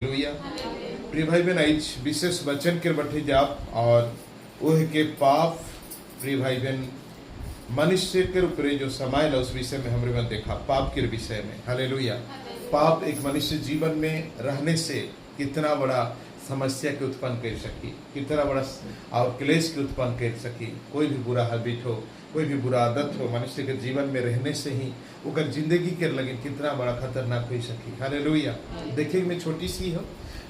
Hallelujah. प्रिय भाई बहन, आज विशेष वचन के बैठे जाप और वह के पाप प्रिय भाई बहन मनुष्य के ऊपर जो समायल उस विषय में हमने देखा पाप के विषय में। हालेलुया। पाप एक मनुष्य जीवन में रहने से कितना बड़ा समस्या के उत्पन्न कर सकी, कितना बड़ा और क्लेश के उत्पन्न कर सकी। कोई भी बुरा हैबिट हो, कोई भी बुरा आदत हो, मनुष्य के जीवन में रहने से ही ओकर जिंदगी के लगे कितना बड़ा खतरनाक हो सकी। हालेलुया। देखे में छोटी सी हो,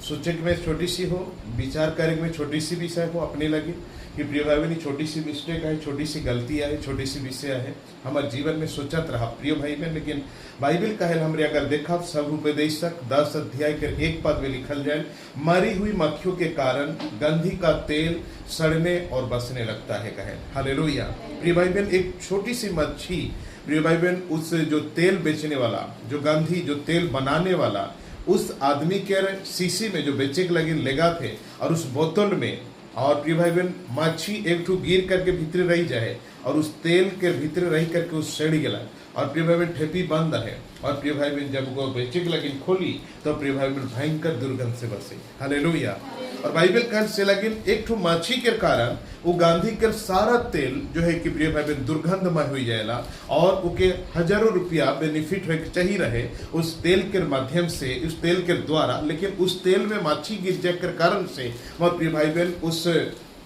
सोचे में छोटी सी हो, विचार करे में छोटी सी विषय हो अपने लगे कि प्रिय भाई बहन छोटी सी मिस्टेक है, छोटी सी गलती है, छोटी सी विषय है हमारे जीवन में सोचत रहा प्रिय भाई बहन। लेकिन बाइबल कहे हमरे अगर देखा सब उपदेशक 10 अध्याय के 1 पद में लिखल जाए, मरी हुई मक्खियों के कारण गंधी का तेल सड़ने और बसने लगता है कहे। हालेलुया। प्रिय भाई बहन, एक छोटी सी मच्छी प्रिय भाई बहन उस जो तेल बेचने वाला, जो गंधी जो तेल बनाने वाला उस आदमी के शीशी में जो बेचे के लगे लेगा थे और उस बोतल में, और प्रिय भाई बहन मच्छी एक ठू गिर करके भीतर रही जाए और उस तेल के भीतर रही करके उस सड़ गया और प्रिय भाई बहन ठेपी बंद है। और प्रिय भाई बहन जब वो बेचे के लगी खोली तो प्रिय भाई बहन भयंकर दुर्गंध से बसे। हालेलुया। और बाइबल कह से लगिन एक ठू मच्छी के कारण वो गांधी के सारा तेल जो है कि प्रिय भाई बहन दुर्गंधमय हो जाएगा और उके हजारों रुपया बेनिफिट हो चाहिए रहे उस तेल के माध्यम से, उस तेल के द्वारा, लेकिन उस तेल में मच्छी गिर जाए के कारण से और प्रिय भाई बहन उस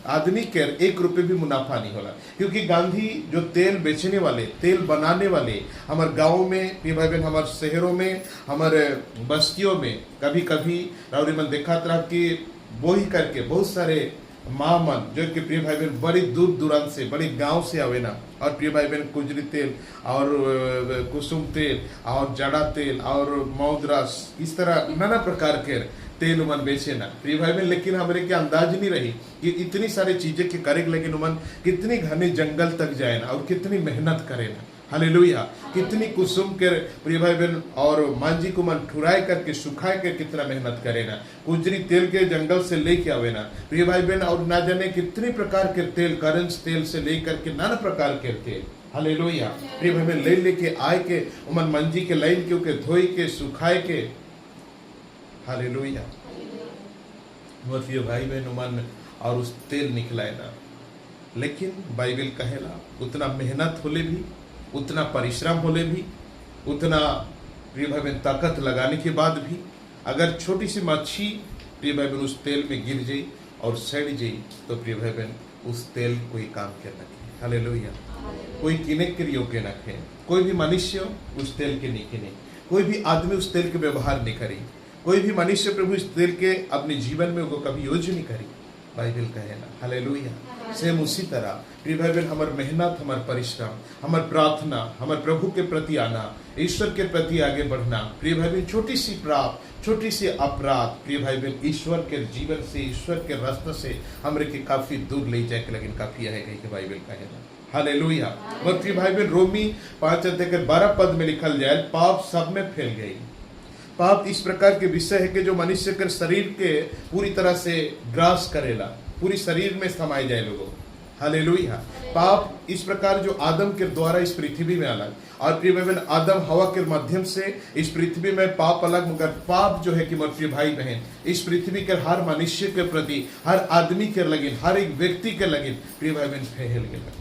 आदमी के 1 रुपये भी मुनाफा नहीं होला। क्योंकि गांधी जो तेल बेचने वाले, तेल बनाने वाले हमारे गाँव में प्रिय भाई बहन, हमारे शहरों में, हमारे बस्तियों में कभी कभी राउरी मन देखा तरह कि वो ही करके बहुत सारे माँ मन जो कि प्रिय भाई बहन बड़ी दूर दूरान से, बड़ी गांव से आवे ना, और प्रिय भाई बहन कुंजरी तेल और कुसुम तेल और जड़ा तेल और मौदरस इस तरह नाना प्रकार के तेल उमन बेचे ना प्रिय भाई बहन। लेकिन हमारे के अंदाज नहीं रही कि इतनी सारी चीजें के करे, लेकिन उमन कितनी घने जंगल तक जाए ना और कितनी मेहनत करे ना। हालेलुया। कितनी कुसुम के प्रिय भाई बहन और मांझी को मन ठुराए करके सुखाए कर कितना मेहनत करे ना, कुंजरी तेल के जंगल से लेके आवे ना प्रिय भाई बहन, और ना जाने कितनी प्रकार के तेल, करंज तेल से लेकर के नाना प्रकार के तेल। हालेलुया। प्रिय भाई बहन ले लेके आए के उमन मंजी के लाइन के उके धोई के सुखाए के। हालेलुया। प्रिय भाई बहन उमन और उस तेल निकलाए ना, लेकिन बाइबल कहेला उतना मेहनत होले भी, उतना परिश्रम होले भी, उतना प्रिय भाई बहन ताकत लगाने के बाद भी अगर छोटी सी मच्छी प्रिय भाई बहन उस तेल में गिर जाई और सड़ जाई तो प्रिय भाई बहन उस तेल कोई काम के न खे। हालेलुया। कोई किने के योग्य न खे, कोई भी मनुष्य उस तेल के नहीं किने, कोई भी आदमी उस तेल के व्यवहार नहीं करी, कोई भी मनुष्य प्रभु इस तेल के अपने जीवन में वो कभी यूज नहीं करी। बाइबल कहे ना। हालेलुया। सेम उसी तरह प्रिय भाई बहन हमार मेहनत, हमार परिश्रम, हमार प्रार्थना, हमार प्रभु के प्रति आना, ईश्वर के प्रति आगे बढ़ना प्रिय भाई बहन, छोटी सी प्राप्त, छोटी सी अपराध प्रिय भाई बहन ईश्वर के जीवन से, ईश्वर के रास्ते से हमरे के काफी दूर ले जाए के लेकिन काफी है कहीं के बाइबल कहे ना। हालेलुया। और प्रिय भाई बहन रोमी 5 अध्याय के 12 पद में लिखल जाए, पाप सब में फैल गई। पाप इस प्रकार के विषय है कि जो मनुष्य के शरीर के पूरी तरह से ग्रास करेला, पूरी शरीर में समाये जाए लोगों। हालेलुया। पाप इस प्रकार जो आदम के द्वारा इस पृथ्वी में अलग, और प्रिय बहन आदम हवा के माध्यम से इस पृथ्वी में पाप अलग, मगर पाप जो है कि प्रिय भाई बहन इस पृथ्वी के हर मनुष्य के प्रति, हर आदमी के लगिन, हर एक व्यक्ति के लगिन प्रिय भाई बहन फैल गए।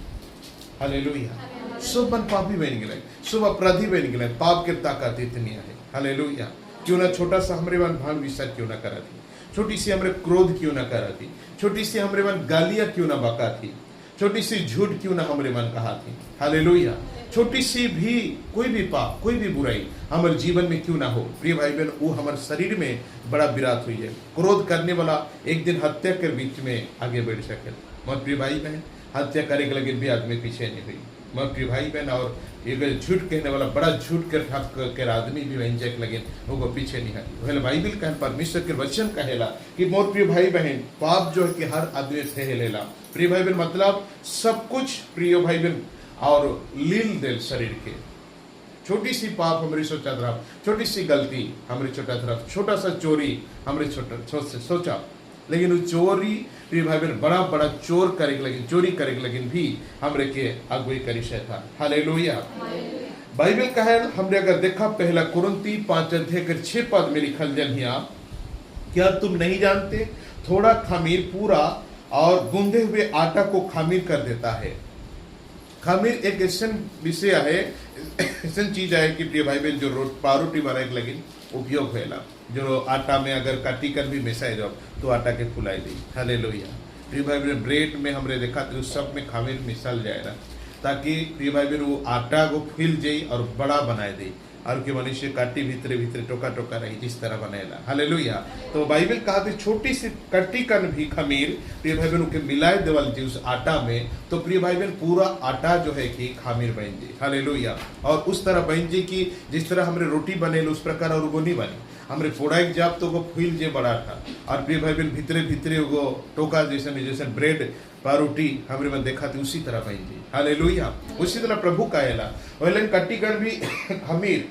हालेलुया। सब मन पापी बन गए, सब अपराधी बन गए। पाप के ताकत इतनी है। हालेलुया। क्यों ना छोटा सा हमरे मन भाग विचार क्यों ना करा थी, छोटी सी हमरे क्रोध क्यों ना करा थी, छोटी सी हमरे मन गालियां क्यों ना बका थी, छोटी सी झूठ क्यों ना हमरे मन कहा थी। हालेलुया। छोटी सी भी कोई भी पाप, कोई भी बुराई हमारे जीवन में क्यों ना हो प्रिय भाई बहन, वो हमारे शरीर में बड़ा विराट हुई है। क्रोध करने वाला एक दिन हत्या के बीच में आगे बढ़ सके। मत प्रिय भाई बहन हत्या करे के लगे भी आदमी पीछे नहीं हुई। मत प्रिय भाई बहन और एक झूठ कहने वाला बड़ा झूठ कर ठक कर आदमी भी वहीं जाके लगे वो पीछे नहीं हटी। बाइबल कहे, परमेश्वर के वचन कहेला कि मोर प्रिय भाई बहन पाप जो है कि हर आदमी से लेला। प्रिय भाई बहन मतलब सब कुछ प्रिय भाई बहन और लील दिल शरीर के। छोटी सी पाप हमारी सोचा तरफ, छोटी सी गलती हमारी छोटा तरफ, छोटा सा चोरी हमारे छोटा सोचा, लेकिन वो चोरी प्रिय भाई बहन बड़ा बड़ा चोर करे लगिन, चोरी करे लगिन भी हमरे के अगुई करी था। हालेलुया। बाइबल कहे हमने अगर देखा पहला कुरिन्ती 5 अध्याय के 6 पद में लिखल जन हिया, क्या तुम नहीं जानते? थोड़ा खमीर पूरा और गूंदे हुए आटा को खमीर कर देता है। खमीर एक ऐसा विषय है, ऐसा चीज है कि प्रिय भाई बहन जो पावरोटी बनाए लगी उपयोग होएला। जो आटा में अगर काटी कर भी मिसाई जाओ तो आटा के फुलाई दी। हालेलुया। प्रिय भाई बहन ब्रेड में हमरे देखा तो उस सब में खमीर मिसल जाएगा ताकि प्रिय भाई बहन वो आटा को फैल जाए और बड़ा बनाए दे और के मनुष्य काटी भीतरे भीतरे टोका टोका रही जिस तरह बनेला। हालेलुया। तो बाइबल कहा थी छोटी सी कट्टी कन भी खमीर प्रिय भाई बहन के मिलाए देवल जी उस आटा में, तो प्रिय भाई बहन पूरा आटा जो है कि खमीर बन जाए। हालेलुया। और उस तरह बन जाए कि जिस तरह हमरे रोटी बने उस प्रकार और वो नहीं बने। हमरे फोड़ाई जाप तो वो फूल जे बड़ा था और प्रिय भाई बहन भीतरे भीतरे वो टोका जैसे ब्रेड पारोटी हमरे में देखा थी उसी तरह बन जाए। हालेलुया। उसी तरह प्रभु का एला वैलन कट्टीकण भी खमीर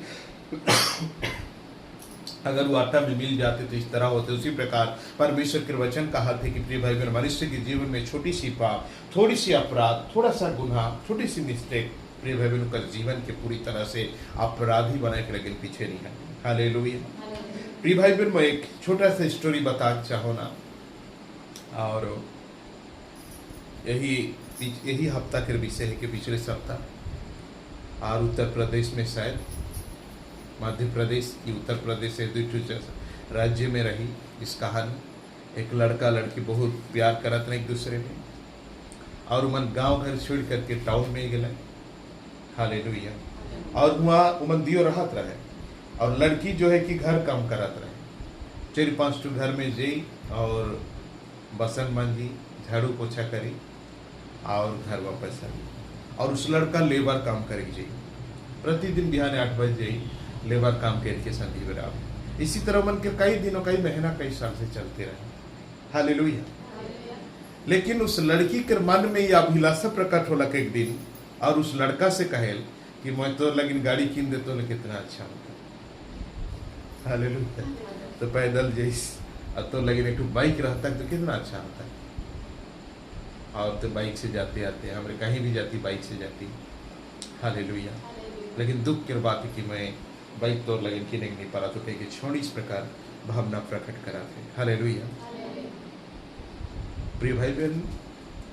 अगर वो आटा में मिल जाते तो इस तरह होते। उसी प्रकार परमेश्वर के वचन कहा थे कि प्रिय भाई बहन मनुष्य के जीवन में छोटी सी पाप, थोड़ी सी अपराध, थोड़ा सा गुनाह, छोटी सी मिस्टेक प्रिय भाई बहन का जीवन के पूरी तरह से अपराधी बना के लेकिन पीछे नहीं है। हालेलुया। प्रिय भाई बहन मैं एक छोटा सा स्टोरी बताना चाहो ना, और यही हफ्ता के विषय है कि पिछले सप्ताह और उत्तर प्रदेश में शायद मध्य प्रदेश की उत्तर प्रदेश से दो राज्य में रही इस कहानी। एक लड़का लड़की बहुत प्यार करत रहे एक दूसरे में और उमन गांव घर छोड़ करके टाउन में गए। हालेलुया। और वहाँ उमन दियो रहत रहे और लड़की जो है कि घर काम करत रहे। 4-5 घर में जई और बसन मंजी झाड़ू पोछा करी और घर वापस आई। और उस लड़का लेबर काम करेगी जी, प्रतिदिन बिहान 8 बजे जाई लेबर काम करके संधि बराबर। इसी तरह मन के कई दिनों कई महीना कई साल से चलते रहे। हालेलुया। लेकिन उस लड़की के मन में यह अभिलाषा प्रकट होला एक दिन और उस लड़का से कहेल कि मैं तो लगिन गाड़ी कीन दे तो कितना अच्छा होता। हालेलुया। तो पैदल जैस तो लगिन एक बाइक रहता तो कितना अच्छा होता। और तो बाइक से जाते आते हमारे कहीं भी जाती बाइक से जाती। हालेलुया। लेकिन दुख की बात है कि मैं बाइक तो लगिन की नहीं पारा तो कहीं छोड़ इस प्रकार भावना प्रकट करा थे। हालेलुया। प्रिय भाई बहन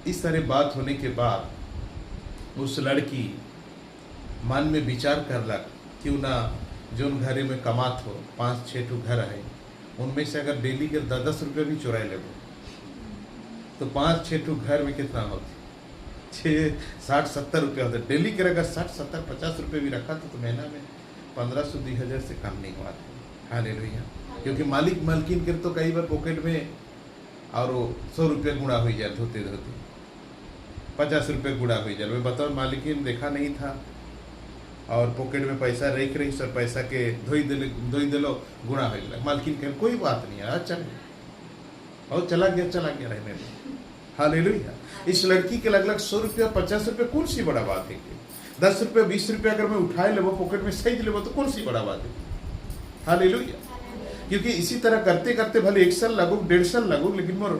इस तरह बात होने के बाद उस लड़की मन में विचार करलक क्यों ना जो घरे में कमात हो 5-6 घर है उनमें से अगर डेली के 10 रुपये भी चुराए ले तो 5-6 घर में कितना होते 60-70 रुपये होते डेली के। अगर 60-70-50 रुपये भी रखा तो महीना में 1500-2000 से कम नहीं हुआ था। हालेलुया। क्योंकि मालिक मालकिन के तो कई बार पॉकेट में और 100 रुपये गुणा हो जाए धोते धोते 50 रुपये गुणा हो जाए। मैं बताओ मालिकिन देखा नहीं था और पॉकेट में पैसा रख रही सर पैसा के धोई दिलो गुणा हो गया। मालकिन के कोई बात नहीं है चल और चला गया रहने में। हालेलुया। इस लड़की के लगभग 100 रुपया 50 रुपये कौन सी बड़ा बात है। 10 रुपये 20 रुपये अगर मैं उठाए लेवो पॉकेट में सही लेवो तो कौन सी बड़ा बात है। हालेलुया। क्योंकि इसी तरह करते करते भले 1 साल लगो 1.5 साल लगो लेकिन मोर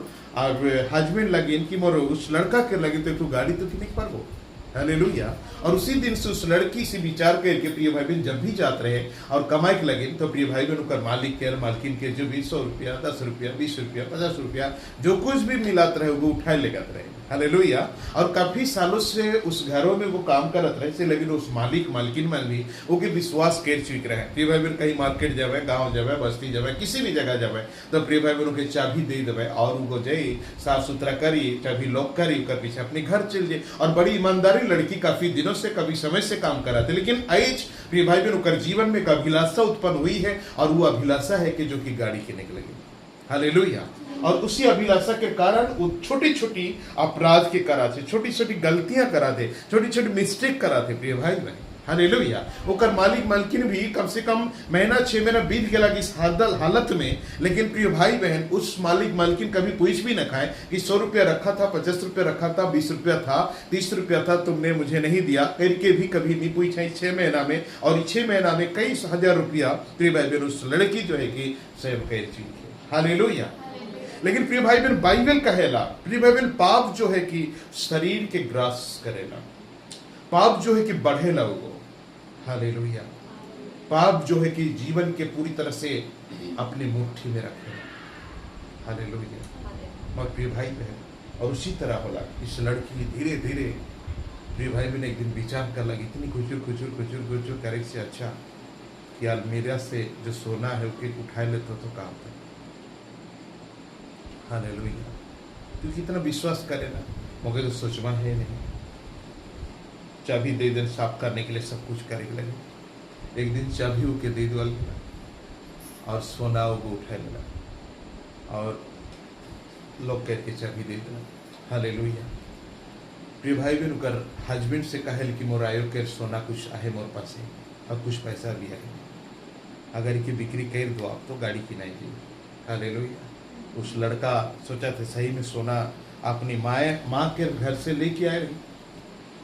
हस्बैंड लगे इनकी मोर उस लड़का के लगे तो गाड़ी तो नहीं पारबो। हालेलुया। और उसी दिन से उस लड़की से विचार करके प्रिय भाई बहन जब भी जाते रहे और कमाई के लगे तो प्रिय भाई बहन का मालिक के मालकिन के जो भी 100 रुपया 10 रुपया 20 रुपया 50 रुपया जो कुछ भी मिलाते रहे वो उठाए लेकर रहे। हालेलुया। और काफी सालों से उस घरों में वो काम करत रहे से लेकिन उस मालिक मालकिन में भी वो के विश्वास कर चुक रहे। प्रिय भाई बहन कहीं मार्केट जावे गाँव जावे बस्ती जावे किसी भी जगह जावे तो प्रिय भाई बहनों के चाबी दे देवे और उनको जाए साफ सुथरा करी चाबी लॉक करी कर पीछे अपने घर चल जाए। और बड़ी ईमानदारी लड़की काफी दिनों से कभी समय से काम कर रहा था। लेकिन आज प्रिय भाई बहनों का जीवन में एक अभिलाषा उत्पन्न हुई है और वो अभिलाषा है कि जो कि गाड़ी के निकलेगी। हालेलुया। और उसी अभिलाषा के कारण वो छोटी छोटी अपराध के करा थे छोटी छोटी गलतियां करा थे छोटी छोटी मिस्टेक करा थे प्रिय भाई बहन। हालेलुया। ओकर मालिक मालकिन भी कम से कम महीना 6 महीना बीत गया इस हालत में। लेकिन प्रिय भाई बहन उस मालिक मालकिन कभी कुछ भी न खाए कि 100 रुपया रखा था 50 रुपया रखा था 20 रुपया था 30 रुपया था तुमने मुझे नहीं दिया करके भी कभी नहीं पूछा 6 महीना में। और 6 महीना में कई हजार रुपया प्रिय भाई बहन उस लड़की जो है कि सेव कर चुकी है। हालेलुया। लेकिन प्रिय भाई बहन बाइबल कहेला प्रिय भाई बहन पाप जो है कि शरीर के ग्रास करेला, पाप जो है कि बढ़ेला वो। हालेलुया। पाप जो है कि जीवन के पूरी तरह से अपनी मुट्ठी में रखेला। हालेलुया। और प्रिय भाई बहन, और उसी तरह होला इस लड़की धीरे धीरे प्रिय भाई बहन एक दिन विचार कर लगी, इतनी खुचुर खुचुर खुचुर खुचुर करे से अच्छा कि अलमीरा से जो सोना है उसके उठा लेते तो काम था। हालेलुया। तू कितना विश्वास करे ना, मगर तो सोचवा है नहीं, चाबी दे दे साफ करने के लिए सब कुछ करे लगे। एक दिन चाबी उके दे दो और सोना को उठा लेना और लोग कह के चाबी दे देना। हालेलुया। प्रिय भाई बहन कर हस्बैंड से कहल कि मोर आयो के सोना कुछ आहे मोर पास और कुछ पैसा भी है, अगर की बिक्री कर दो आप तो गाड़ी की नहीं दी। हालेलुया। उस लड़का सोचा था सही में सोना अपनी माँ के घर से लेके आए रही,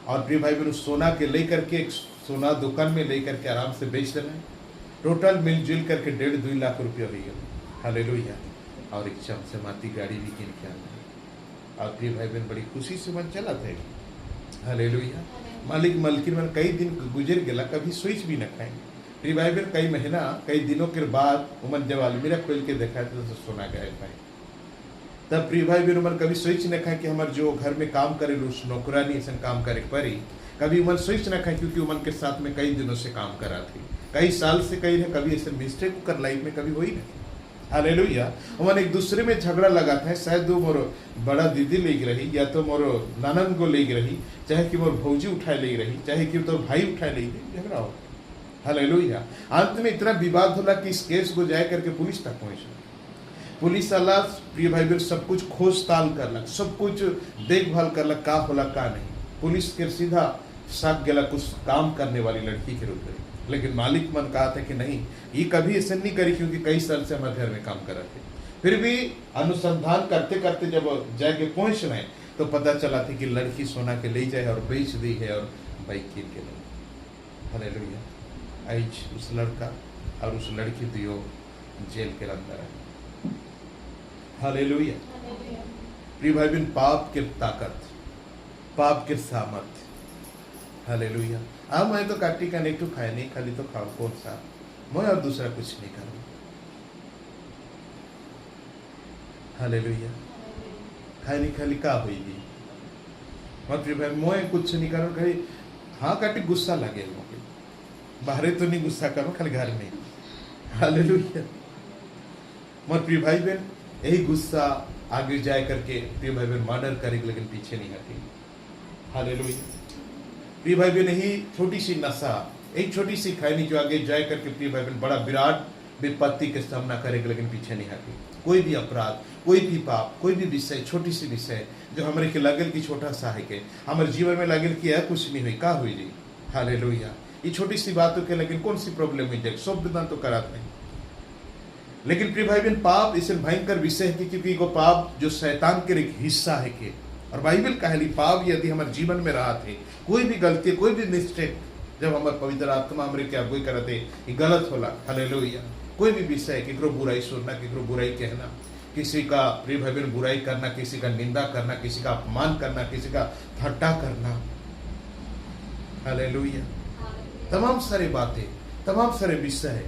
और प्रिय भाई बहन उस सोना के लेकर के एक सोना दुकान में लेकर के आराम से बेच देना। टोटल मिलजुल करके 1.5-2 लाख रुपया हो गया। हालेलुया। और एक चमचमाती गाड़ी भी किन के आना, और प्रिय भाई बहन बड़ी खुशी से मन चला था। हालेलुया। मालिक मलकिन मन कई दिन गुजर गया, कभी सोच भी न खाए। प्रिय भाई बहन कई महीना कई दिनों के बाद उमन जब अलमीरा खोल के देखा तो सोना गया भाई। तब प्रिय भाई बहन उमन कभी सोच न खाए कि हमारे जो घर में काम करे उस नौकरानी ऐसा काम करे पड़ी, कभी उमन सोच न खाए, क्योंकि उमन के साथ में कई दिनों से काम करा थी, कई साल से कई है, कभी ऐसे मिस्टेक कर लाइफ में कभी हुई नहीं। हालेलुया। उमन एक दूसरे में झगड़ा लगा था, शायद वो मोर बड़ा दीदी ले रही, या तो मोर नानन को ले रही, चाहे कि मोर भौजी उठाए ले रही, चाहे कि तो भाई उठाए ले झगड़ा हो। हालेलुया। अंत में इतना विवाद होला कि इस केस को जाए करके पुलिस तक पहुंचा। पुलिस वाला प्रिय भाई बहन सब कुछ खोज ताल करलक, सब कुछ देखभाल करलक का होला का नहीं। पुलिस के सीधा साथ गया कुछ काम करने वाली लड़की के रूप में, लेकिन मालिक मन कहा था कि नहीं ये कभी ऐसा नहीं करी, क्योंकि कई साल से हमारे घर में काम कर रहे थे। फिर भी अनुसंधान करते करते जब जाके पहुंच रहे तो पता चला था कि लड़की सोना के ले जाए और बेच दी है और बाइक कीन के ले। हालेलुया। आज उस लड़का और उस लड़की दियो जेल के अंदर है। हालेलुया। प्रिय भाई बहन पाप के ताकत, पाप के सामर्थ। हालेलुया। अब मैं तो काटी का नहीं तो खाए नहीं, खाली तो खाओ कौन सा, मैं और दूसरा कुछ नहीं करूँ। हालेलुया। खाए नहीं खाली का होगी, और प्रिय भाई मैं कुछ नहीं करूँ, खाली हाँ काटी गुस्सा लगे मुझे, बाहर तो नहीं गुस्सा करो, खाली घर में। हालेलुया। मोर प्रिय भाई बहन यही गुस्सा आगे जाए करके प्रिय भाई बहन मर्डर करेगी, लेकिन पीछे नहीं हटेगी। हालेलुया। प्रिय भाई बहन यही छोटी सी नशा, एक छोटी सी खैनी जो आगे जाए करके प्रिय भाई बहन बड़ा विराट विपत्ति के सामना करेगी, लेकिन पीछे नहीं हटेगी। कोई भी अपराध, कोई भी पाप, कोई भी विषय, छोटी सी विषय जो हमारे के लगल की छोटा सा है के हमारे जीवन में लगल की है कुछ नहीं हुई, का हुई जी। हालेलुया। ये छोटी सी बातों के लेकिन कौन सी प्रॉब्लम हुई जाए, सब विधान तो कराते हैं। लेकिन प्रिय भाई बहन पाप इसे भयंकर विषय है, क्योंकि वो पाप जो शैतान के एक हिस्सा है के, और बाइबल कहली पाप यदि हमारे जीवन में रहा थे, कोई भी गलती कोई भी मिस्टेक जब हमारे पवित्र आत्मा हमारे क्या अगुवाई करते ये गलत होला। हालेलुया। कोई भी विषय केकरो बुराई सुनना, केकरो बुराई कहना, किसी का प्रिय भाई बहन बुराई करना, किसी का निंदा करना, किसी का अपमान करना, किसी का ठट्टा करना। हालेलुया। तमाम सारी बातें, तमाम सारे विषय।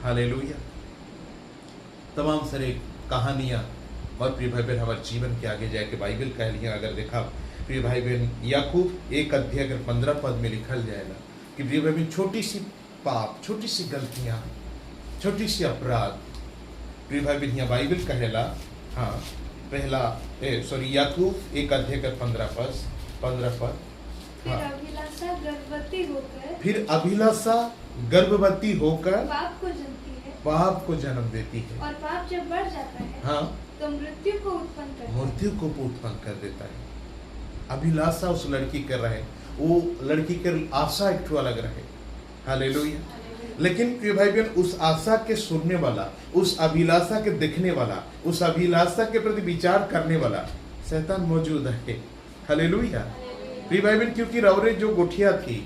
हालेलुया। तमाम सारे कहानियां, और प्रिय भाई बहन हमारे जीवन के आगे जाके बाइबल कह लिया अगर देखा प्रिय भाई बहन याकूब 1 अध्याय अगर 15 पद में लिखल जाएगा कि प्रिय भाई बहन छोटी सी पाप, छोटी सी गलतियां, छोटी सी अपराध, प्रिय भाई बहन यहाँ बाइबल कहेला। हाँ पहला याकूब 1 अध्याय का 15 पद। फिर अभिलाषा गर्भवती होकर, फिर अभिलाषा गर्भवती होकर पाप को जन्मती है, पाप को जन्म देती है, और पाप जब बढ़ जाता है हाँ तो मृत्यु को उत्पन्न करता है। मृत्यु को उत्पन्न कर देता है। अभिलाषा उस लड़की कर रहे, वो लड़की के आशा एक ठो अलग रहे। हालेलुया। लेकिन प्रिय भाई बहन उस आशा के सुनने वाला, उस अभिलाषा के देखने वाला, उस अभिलाषा के प्रति विचार करने वाला शैतान मौजूद है। हालेलुया। प्रिय भाई बहन क्योंकि रौरे जो गोठिया थी,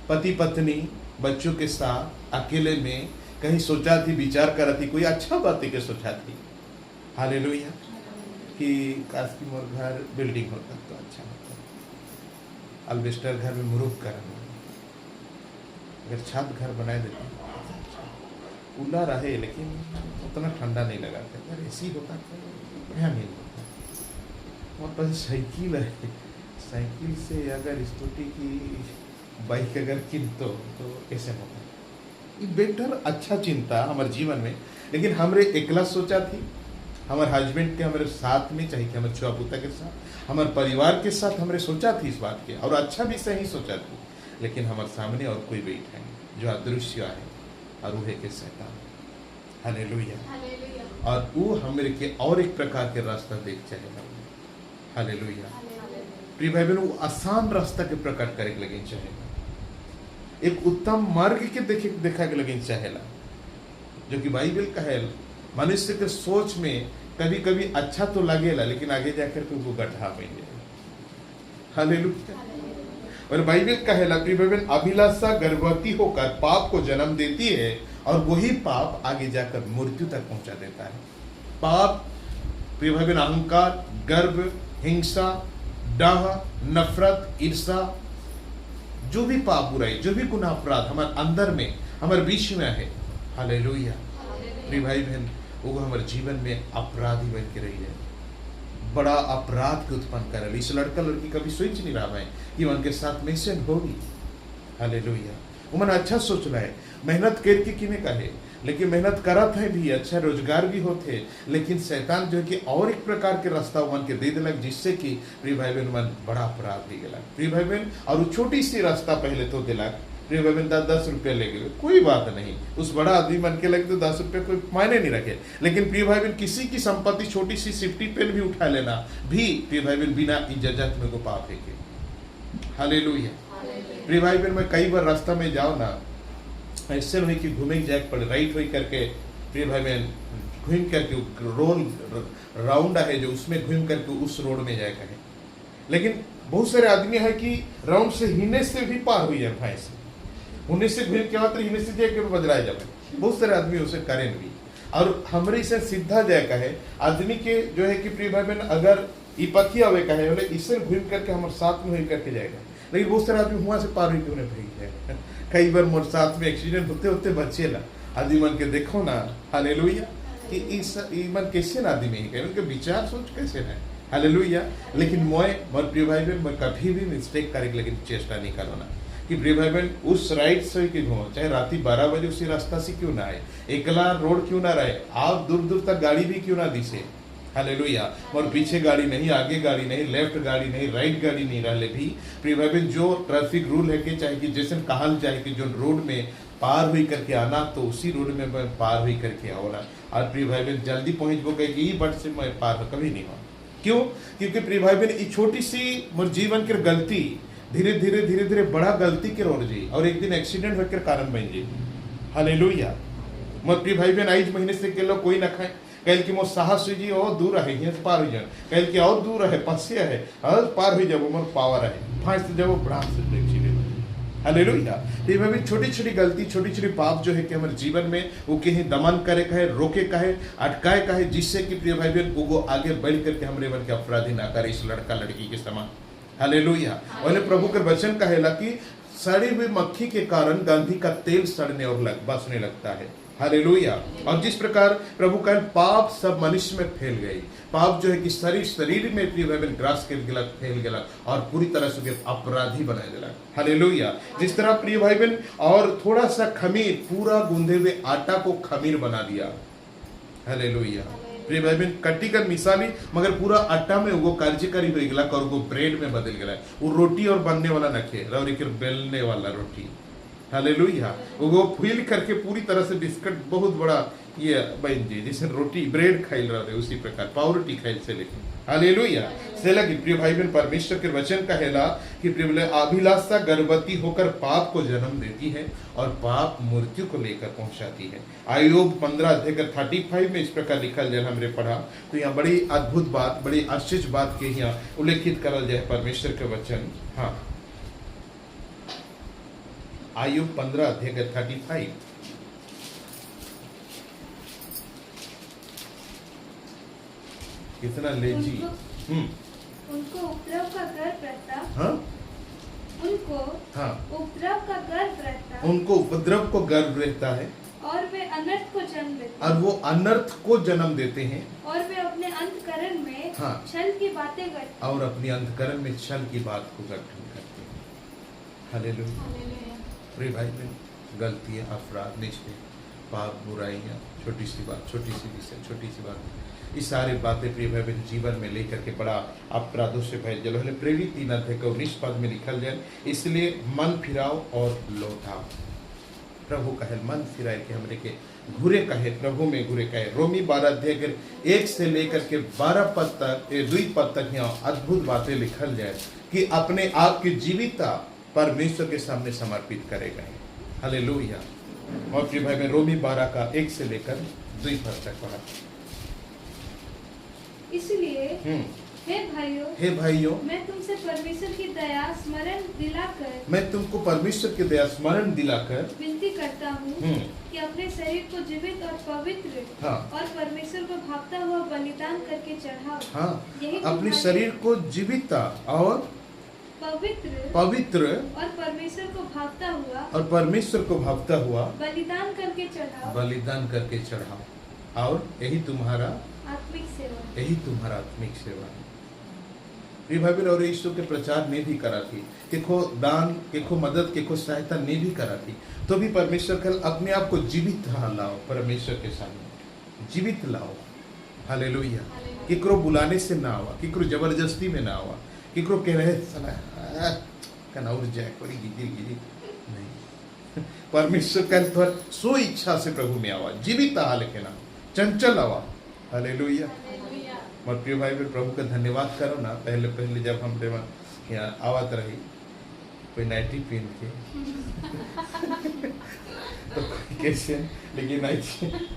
पति पत्नी बच्चों के साथ अकेले में कहीं सोचा थी, विचार करा थी, कोई अच्छा बात के सोचा थी। हालेलुया। कि काश की मोर घर बिल्डिंग होता तो अच्छा होता, अल्बेस्टर घर में मुरुख करना, अगर छत घर बनाए देते कूलर है लेकिन उतना ठंडा नहीं लगा था। अगर एसी होता तो यहाँ नहीं होता। हमारे पास साइकिल है, साइकिल से अगर स्कूटी की बाइक अगर किन तो कैसे होता। ये बेटर अच्छा चिंता हमारे जीवन में, लेकिन हमरे एकला सोचा थी हमारे हस्बैंड के हमारे साथ में, चाहे कि हमारे छुआ पुता के साथ, हमारे परिवार के साथ हमने सोचा थी इस बात के, और अच्छा भी सही सोचा थी, लेकिन हमारे सामने और कोई बैठा है जो अदृश्य है और वो है के शैतान। हालेलुया। और वो हमरे के और एक प्रकार के रास्ता देख चाहेगा। हालेलुया। प्रिय भाई बहनों, वो आसान रास्ता के प्रकट करे के लगे चाहेगा, एक उत्तम मार्ग के देखा के लगे चाहेला, जो कि बाइबल कहे मनुष्य के सोच में कभी कभी अच्छा तो लगेला, लेकिन आगे जाकर के वो गड्ढा बन जाए। हालेलुया। और बाइबल कहेला प्रिय भाई बहन, अभिलाषा गर्भवती होकर पाप को जन्म देती है और वही पाप आगे जाकर मृत्यु तक पहुंचा देता है। पाप प्रिय भाई बहन अहंकार, गर्व, हिंसा, डाह, नफरत, ईर्षा, जो भी पाप बुराई, जो भी गुनाह अपराध हमारे अंदर में हमारे बीच में है। हालेलुया। प्रिय भाई बहन, वो हमारे जीवन में अपराधी बन के रही है, बड़ा अपराध के उत्पन्न कर। इस लड़का लड़की कभी सोच नहीं रहा है कि उनके साथ मिशन होगी। हालेलुया। वो मन अच्छा सोच रहा है, मेहनत करके किने कहे, लेकिन मेहनत करत है भी, अच्छा रोजगार भी होते, लेकिन शैतान जो है कि और एक प्रकार के रास्ता मन के दे दिलक, जिससे कि प्रिय भाई बहन मन बड़ा अपराध हो गया। प्रिय भाई बहन, और वो छोटी सी रास्ता पहले तो दिलक, प्रिय भाई बहन 10 रुपया ले गए, कोई बात नहीं, उस बड़ा आदमी मन के लगे तो 10 रुपया कोई मायने नहीं रखे, लेकिन प्रिय भाई बहन किसी की संपत्ति छोटी सी सिफ्टी पेन भी उठा लेना भी प्रिय भाई बहन बिना इजाजत में को पाप है के। हालेलुया। प्रिय भाई बहन, मैं कई बार रास्ता में जाओ ना, ऐसे हुई कि घूमे जाए पड़े, राइट हुई करके प्रिय भाई बहन घूम करके रोल राउंड है जो उसमें घूम करके उस रोड में जाए कहे, लेकिन बहुत सारे आदमी है कि राउंड से हिने से भी पार हुई जाए, भाई से उन्हें से घूम के बाद हिने से जाके बदलाए जाए। बहुत सारे आदमी उसे करें भी, और हमरे से सीधा जाए कहे आदमी के जो है कि प्रिय भाई बहन अगर इपथी आवे कहे बोले इससे घूम करके हमारे साथ में हुई करके जाएगा, लेकिन बहुत सारे आदमी वहां से पार हुई उन्हें भेज जाए। कई बार मोर साथ में एक्सीडेंट होते होते बचेला आदमी मन के देखो ना। हालेलुया। कि इस मन कैसे ना आदमी है, उनके विचार सोच कैसे है। हालेलुया। लेकिन मोर प्रिय भाई बहन, मैं कभी भी मिस्टेक करे लेकिन चेष्टा नहीं करो ना कि प्रिय भाई बहन उस राइट से क्यों हो, चाहे रात 12 बजे उसी रास्ता से क्यों ना आए, एकला रोड क्यों ना रहे, आप दूर दूर तक गाड़ी भी क्यों ना दिसे। हालेलुया। और पीछे गाड़ी नहीं, आगे गाड़ी नहीं, लेफ्ट गाड़ी नहीं, राइट गाड़ी नहीं रहले भी प्रिय भाई बहन जो ट्रैफिक रूल है कि चाहे कि जैसे कहल जाए कि जो रोड में पार हुई करके आना तो उसी रोड में मैं पार हुई करके आओ ना। और प्रिय भाई बहन जल्दी पहुंच गो कि ये बट से मैं पार कभी नहीं हुआ। क्यों? क्योंकि प्रिय भाई बहन ये छोटी सी मोर जीवन की गलती धीरे धीरे धीरे धीरे बड़ा गलती के रोड जी और एक दिन एक्सीडेंट होकर कारण बन जी। हालेलुया। मोर प्रिय भाई बहन आज महीने से के लोग कोई ना खाए, कल की मोर साहस जी और दूर है यहाँ से पार हो जाए, कल की और दूर है पसिया है और पार हो जाओ, मोर पावर है फांस से जाओ बड़ा से एक्सीडेंट। हालेलुया। ये भाई छोटी छोटी गलती, छोटी छोटी पाप जो है कि हमारे जीवन में वो कहीं दमन करे कहे, रोके कहे, अटकाए कहे, जिससे कि प्रिय भाई बहन वो आगे बढ़ करके हमारे मन के अपराधी ना करे इस लड़का लड़की के समान। हालेलुया। और प्रभु के वचन कहेला कि सड़ी हुई मक्खी के कारण गांधी का तेल सड़ने और बसने लगता है। हालेलुया। और जिस प्रकार प्रभु का पाप सब मनुष्य में फैल गई, पाप जो है कि शरीर में प्रिय भाई बहन ग्रास के गलत फैल गया और पूरी तरह से अपराधी बना दिला। हालेलुया। जिस तरह प्रिय भाई बहन और थोड़ा सा खमीर पूरा गूंधे हुए आटा को खमीर बना दिया। हालेलुया। प्रिय भाई बहन कट्टी कर मिसाली मगर पूरा आटा में वो कार्यकारी हो गया और वो ब्रेड में बदल गया, वो रोटी और बनने वाला नखे और एक बेलने वाला रोटी। हालेलुया। वो फूल करके पूरी तरह से बिस्किट बहुत बड़ा ये बन जी जैसे रोटी ब्रेड खाइल रहे उसी प्रकार पावरोटी खाइल से लेकिन। हालेलुया। से लगी प्रिय भाई बहन परमेश्वर के वचन कहेला कि प्रिय अभिलाषा गर्भवती होकर पाप को जन्म देती है और पाप मृत्यु को लेकर पहुंचाती है। आयोग 15:35 में इस प्रकार लिखा जाए हमने पढ़ा तो यहाँ बड़ी अद्भुत बात, बड़ी आश्चर्य बात के यहाँ उल्लेखित करल जाए परमेश्वर के वचन। हाँ, आयोग 15:35 कितना ले जी। उनको उपद्रव का गर्व रहता। हाँ? उनको हाँ उपद्रव का गर्व रहता। उनको उपद्रव को गर्व रहता है और वे अनर्थ को जन्म देते और वो अनर्थ को जन्म देते हैं और वे अपने अंतकरण में हाँ। छल की बातें करते और अपनी अंतकरण में छल की बात को गठन करते हैं। हालेलुया। हालेलुया। प्रिय भाई बहन, गलतियां, अपराध, निश्चय, पाप, बुराइयां, छोटी सी बात, छोटी सी विषय, छोटी सी बात, ये सारी बातें प्रिय भाई बहन जीवन में लेकर के बड़ा अपराधों से भय जलो है। प्रेरित 3 अध्याय को 19 पद में लिखल जाए, इसलिए मन फिराओ और लौटाओ। प्रभु कहे मन फिराए के हमरे के घुरे कहे, प्रभु में घुरे कहे। रोमी 12 अध्याय के 1 से लेकर के 12 पद तक, 2 पद तक यहाँ अद्भुत बातें लिखल जाए कि अपने आप की जीविता परमेश्वर के सामने समर्पित करे गए। हालेलुया। और प्रिय भाई में रोमी 12 का 1 से लेकर 2 पद तक पढ़ा। इसलिए हे भाइयों, मैं तुमसे परमेश्वर की दया स्मरण दिलाकर, मैं तुमको परमेश्वर की दया स्मरण दिलाकर विनती करता हूँ कि अपने शरीर को जीवित और पवित्र हाँ। और परमेश्वर को भागता हुआ बलिदान करके चढ़ाओ। हाँ, यही अपने तुम्हारी शरीर को जीविता और पवित्र और परमेश्वर को भागता हुआ बलिदान करके चढ़ाओ और यही तुम्हारा आत्मिक सेवा। प्रिय भाई बहन, और यीशु के प्रचार ने भी करा थी, केखो दान, केखो मदद, केखो सहायता ने भी करा थी, तो भी परमेश्वर कल अपने आप को जीवित लाओ, परमेश्वर के सामने जीवित लाओ। हालेलुया। केकरो बुलाने से ना आवा, केकरो जबरदस्ती में ना आवा, केकरो कह रहे सला कनाउर जाए कोई गिरी नहीं। परमेश्वर का तो सो इच्छा से प्रभु में आवा, जीवित हाल के नाम चंचल आवा। हालेलुया। और प्रिय भाई बहन, प्रभु का धन्यवाद करो ना। पहले जब हम यहाँ आवत रही कोई नाइटी पहन के तो कैसे, लेकिन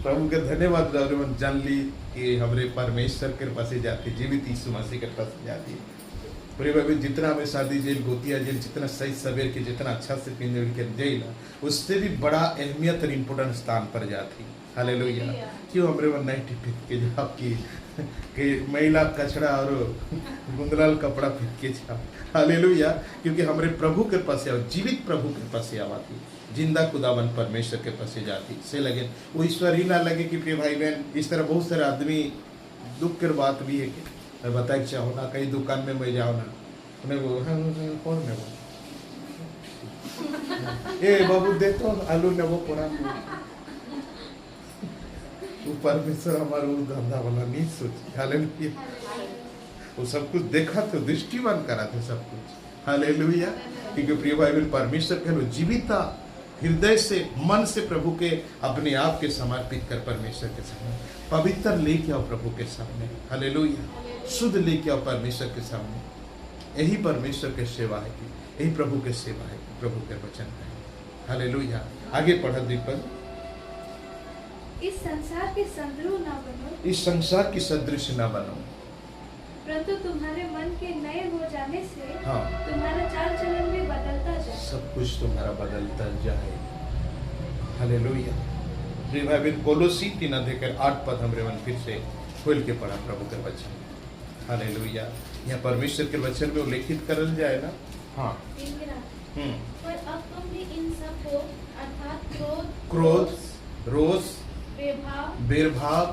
प्रभु का धन्यवाद जान ली कि हमरे परमेश्वर के पास जाती, जीवित यीशु मसीह के पास जाती। प्रिय भाई, जितना हमें शादी जेल, गोतिया जेल, जितना सही सवेर के जितना अच्छा से पिंजड़ के जेल, उससे भी बड़ा अहमियत और इम्पोर्टेंट स्थान पर जाती। हालेलुया। क्यों हमरे मन नाइटी पहन के जाओ कि महिला कचड़ा और गुंदलाल कपड़ा पहन के जाओ। हालेलुया। क्योंकि हमरे प्रभु के पास आओ, जीवित प्रभु के पास आवाती, जिंदा खुदावन परमेश्वर के पास जाती से लगे वो ईश्वर ही ना लगे। कि प्रिय भाई बहन, इस तरह बहुत सारे आदमी, दुख की बात भी है कि मैं बताए चाहो ना, कहीं दुकान में मैं जाओ ना, उन्हें वो कौन में वो ए बाबू दे तो आलू ने वो पूरा परमेश्वर हमारा वो धंधा वाला नहीं सोची। हालेलुया। वो सब कुछ देखा तो दृष्टिवान करा थे सब कुछ। हालेलुया। क्योंकि प्रिय भाई बहन, परमेश्वर के लोग जीविता हृदय से, मन से प्रभु के अपने आप के समर्पित कर परमेश्वर के सामने पवित्र लेके आओ प्रभु के सामने। हालेलुया। शुद्ध लेके आओ परमेश्वर के सामने। यही परमेश्वर की सेवा है, यही प्रभु की सेवा है, प्रभु के वचन है। हालेलुया। आगे पढ़ा दीपक। इस संसार के सदृश ना बनो, इस संसार की सदृश ना बनो, परंतु तुम्हारे मन के नए हो जाने से हाँ, तुम्हारा चाल चलन भी बदलता जाए। सब कुछ तुम्हारा बदलता जाए। हालेलुया। प्रिय भाई बहन, कोलोसी 3 अध्याय के 8 पद हमरे मन फिर से खोल के पढ़ा प्रभु के वचन। हालेलुया। यहाँ परमेश्वर के वचन में उल्लेखित करल जाए ना। हाँ। पर अब तुम भी इन सब को अर्थात क्रोध, रोष, बेरभाव,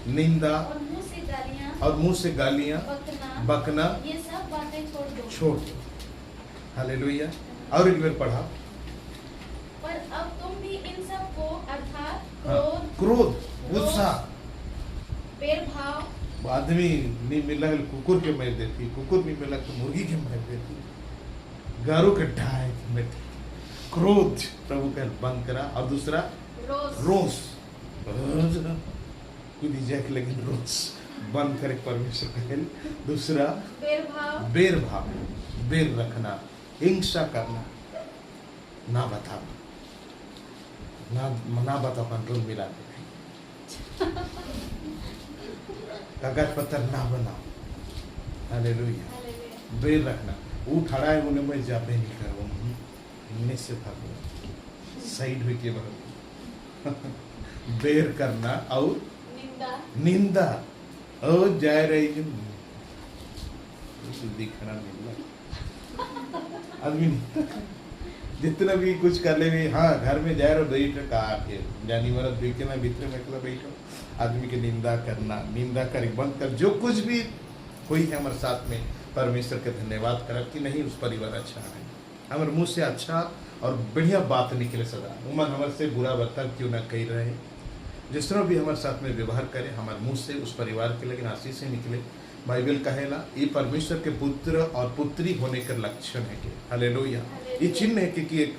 निंदा और मुंह से गालियां, बकना, ये सब बातें छोड़ दो। हालेलुया। और एक बार पढ़ा। पर अब तुम भी इन सब को अर्थात क्रोध, गुस्सा, बेरभाव, आदमी नहीं मिला कुकुर के मार देती, कुकुर नहीं मिला तो मुर्गी के मार देती, गारू के ढाई में क्रोध प्रभु का बंद करा। और दूसरा रोष, लेकिन रोष बंद करे परमेश्वर का। दूसरा बेरभाव, बेर रखना, हिंसा करना, ना बता कंट्रोल मिला कागज पत्थर ना बनाओ। हालेलुया। बेर रखना, उठ हड़ा है उन्हें मैं जाबे नहीं करूँ, इनमें से भागो, साइड हुई के भागो। बेर करना और निंदा और जाए रही दिखना मिला आदमी जितना भी कुछ कर ले भी, हाँ घर में जाए बैठ कहा के जानी मरद देखे ना भीतर में अकेला बैठो, आदमी की निंदा करना, निंदा कर बंद कर, जो कुछ भी हुई है हमारे साथ में परमेश्वर के धन्यवाद कर कि नहीं उस परिवार अच्छा है, हमारे मुंह से अच्छा और बढ़िया बात निकले सदा, उमन हमारे से बुरा बर्ताव क्यों ना कही रहे, जिस तरह भी हमारे साथ में व्यवहार करे हमारे मुंह से उस परिवार के लेकिन आशीष से निकले। बाइबल कहेला ये परमेश्वर के पुत्र और पुत्री होने का लक्षण है कि हालेलुया, ये चिन्ह है कि एक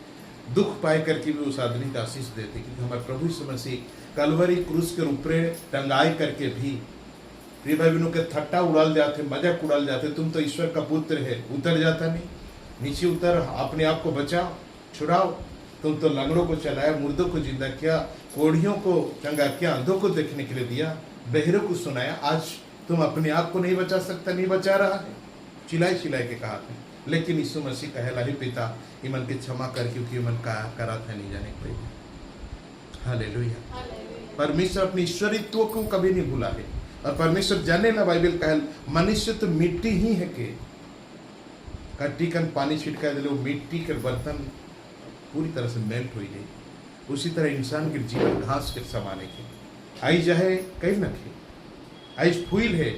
दुख पाए करके भी उस आदमी का आशीष देते, क्योंकि हमारे प्रभु यीशु मसीह कलवरी क्रूस के ऊपर टंगाई करके भी प्रिय भाई बहनों के थट्टा उड़ाल जाते, मजाक उड़ाल जाते, तुम तो ईश्वर का पुत्र है, उतर जाता नहीं, नीचे उतर, अपने आप को बचाओ, छुड़ाओ, तुम तो लंगड़ों को चलाया, मुर्दों को जिंदा किया, कोढ़ियों को चंगा किया, अंधों को देखने के लिए दिया, बहरों को सुनाया, आज तुम अपने आप को नहीं बचा सकता, नहीं बचा रहा है, चिल्लाए चिल्लाए के कहा था। लेकिन यीशु मसीह कहला ही पिता ईमन के क्षमा कर, क्योंकि ईमन का करा था नहीं जाने कोई। हालेलुया, परमेश्वर अपनी ईश्वरित्व को कभी नहीं भूला है, और परमेश्वर जाने ला बाइबल कहल मनुष्य तो मिट्टी ही है के कट्टी कन पानी छिटका दे, मिट्टी के बर्तन पूरी तरह से मेल्ट हो गई, उसी तरह इंसान के जीवन घास के समाने के आई जाए कहीं न खे, आई फूल है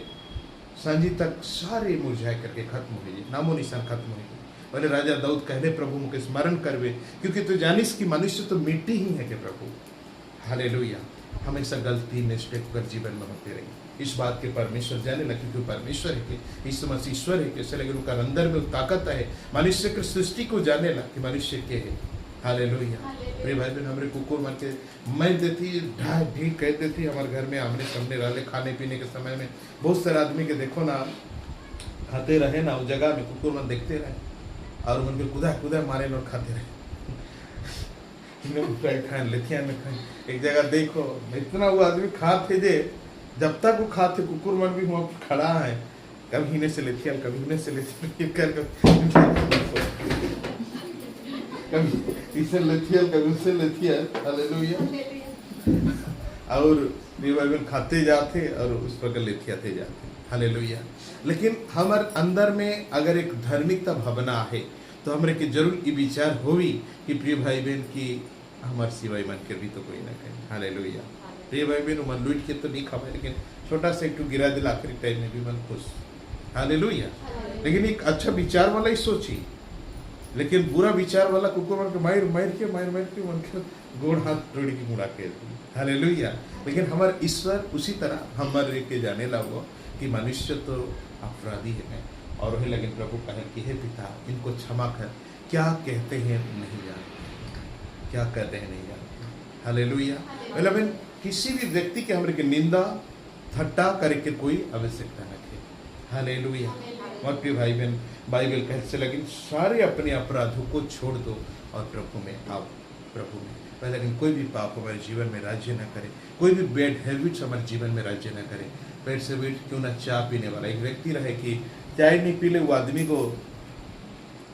सांझी तक सारे मुरझाए करके खत्म हो गई, नामो निशान खत्म हो गई। बोले राजा दाऊद कहले प्रभु मुझे स्मरण करवे, क्योंकि तू जानिस कि मनुष्य तो मिट्टी ही है के प्रभु। हालेलुया, हमेशा गलती मिस्टेक कर जीवन में होते रही, इस बात के परमेश्वर जाने लगे, क्योंकि परमेश्वर है कि यीशु मसीह ईश्वर है, कैसे लगे उनका अंदर में ताकत है, मनुष्य के सृष्टि को जाने लग कि मनुष्य के है। हालेलुया, प्रिय भाई बहन हमारे कुकुर मन के मैं देती ढाई ढीक कह देती, हमारे घर में आमने सामने रहले खाने पीने के समय में बहुत सारे आदमी के देखो ना खाते रहे ना, उस जगह में कुकुर मन देखते रहे और उनके कुदा कुदा मारे और खाते रहे, खाए लेथिया में खाए, एक जगह देखो इतना वो आदमी खाते दे, जब तक वो खाते कुकुर मन भी वहाँ खड़ा है, कभी हिने से लेथिया कभी हिने से लेथिया कभी इसे लेथिया कभी उससे लेथिया। हालेलुया, और रिवाइवल खाते जाते और उस पर लेथियाते जाते। हालेलुया, लेकिन हमारे अंदर में अगर एक धार्मिकता भावना है तो हमारे के जरूर ये विचार होवी कि प्रिय भाई बहन की हमारे सिवाय मन कर भी तो कोई ना कहे। हालेलुया, प्रिय भाई बहन मन लूट के तो नहीं खावे, लेकिन छोटा सा एक गिरा दिला आखिरी टाइम में भी मन खुश। हालेलुया, लेकिन एक अच्छा विचार वाला ही सोची, लेकिन बुरा विचार वाला कुकुर मन के मार मार के मन के गोड़ हाथ तोड़ के मुड़ा के। हालेलुया, लेकिन हमारे ईश्वर उसी तरह हमारे के जाने लगो कि मनुष्य तो अपराधी है, और वही लेकिन प्रभु कहे कि हे पिता इनको क्षमा कर, क्या कहते हैं नहीं जानते, क्या कर रहे हैं नहीं जानते। हालेलुया, मतलब किसी भी व्यक्ति के हमारे के निंदा थट्टा करे के कोई आवश्यकता न थे। हालेलुया, और प्रिय भाई बहन बाइबल कहते से लेकिन सारे अपने अपराधों को छोड़ दो और प्रभु में आओ, प्रभु में पहले। लेकिन कोई भी पाप हमारे जीवन में राज्य न करे, कोई भी बैड हैबिट्स हमारे जीवन में राज्य न करे। पेट से पेट क्यों ना चाय पीने वाला एक व्यक्ति रहे कि चाय नहीं पी ले, वो आदमी को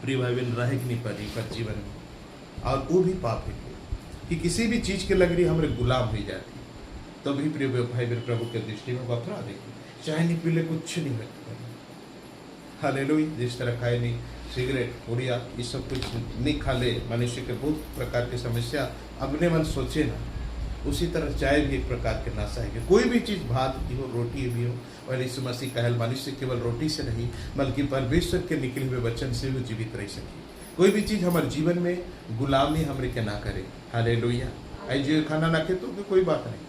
प्रिय भाई बहन रहे कि नहीं पारी पर जीवन में, और वो भी पाप है कि किसी भी चीज़ के लग रही हमारे गुलाम हो जाती, तो भी प्रिय भाई बहन प्रभु के दृष्टि में अपराध देखिए। चाय नहीं पी ले कुछ नहीं होता। हालेलुया, जिस तरह खाए नहीं सिगरेट पुड़िया ये सब कुछ नहीं खा ले, मनुष्य के बहुत प्रकार की समस्या अपने मन सोचे ना, उसी तरह चाय भी एक प्रकार के नशा है कि कोई भी चीज़ भात की हो रोटी भी हो, और यीशु मसीह कहल मनुष्य केवल रोटी से नहीं बल्कि परमेश्वर के निकले हुए वचन से भी जीवित रह सके। कोई भी चीज़ हमारे जीवन में गुलामी हमरे के ना करे। हालेलुया, आई जो खाना ना खे तो कोई बात नहीं।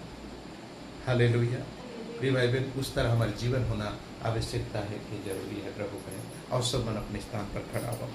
हालेलुया, प्रिय भाई बहन उस तरह हमारे जीवन होना आवश्यकता है कि जरूरी है। प्रभु कहें और सब मन अपने स्थान पर खड़ा हो।